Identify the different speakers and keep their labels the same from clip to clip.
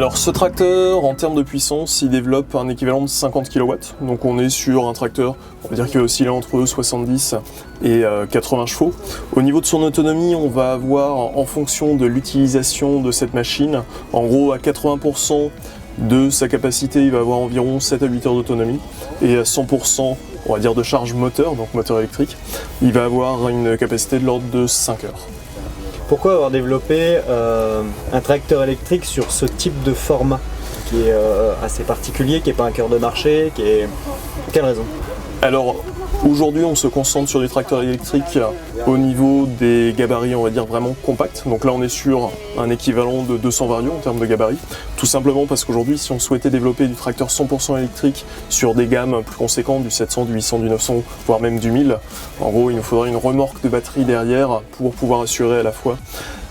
Speaker 1: Alors ce tracteur, en termes de puissance, il développe un équivalent de 50 kW. Donc on est sur un tracteur, on va dire qu'il va osciller entre 70 et 80 chevaux. Au niveau de son autonomie, on va avoir, en fonction de l'utilisation de cette machine, en gros à 80% de sa capacité, il va avoir environ 7 à 8 heures d'autonomie. Et à 100%, on va dire de charge moteur, donc moteur électrique, il va avoir une capacité de l'ordre de 5 heures.
Speaker 2: Pourquoi avoir développé un tracteur électrique sur ce type de format qui est assez particulier, qui n'est pas un cœur de marché, Pour quelle raison?
Speaker 1: Alors aujourd'hui on se concentre sur des tracteurs électriques au niveau des gabarits, on va dire vraiment compacts. Donc là on est sur un équivalent de 200 varios en termes de gabarits. Tout simplement parce qu'aujourd'hui si on souhaitait développer du tracteur 100% électrique sur des gammes plus conséquentes, du 700, du 800, du 900, voire même du 1000, en gros il nous faudrait une remorque de batterie derrière pour pouvoir assurer à la fois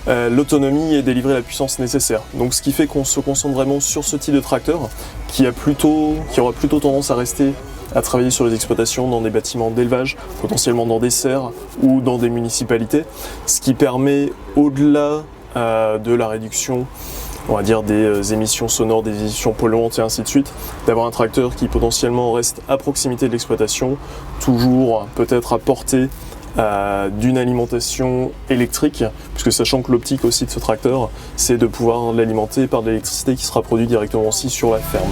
Speaker 1: l'autonomie et délivrer la puissance nécessaire. Donc ce qui fait qu'on se concentre vraiment sur ce type de tracteur qui aura plutôt tendance à rester à travailler sur les exploitations dans des bâtiments d'élevage, potentiellement dans des serres ou dans des municipalités, ce qui permet, au-delà de la réduction, on va dire, des émissions sonores, des émissions polluantes et ainsi de suite, d'avoir un tracteur qui potentiellement reste à proximité de l'exploitation, toujours peut-être à portée d'une alimentation électrique, puisque sachant que l'optique aussi de ce tracteur, c'est de pouvoir l'alimenter par de l'électricité qui sera produite directement aussi sur la ferme.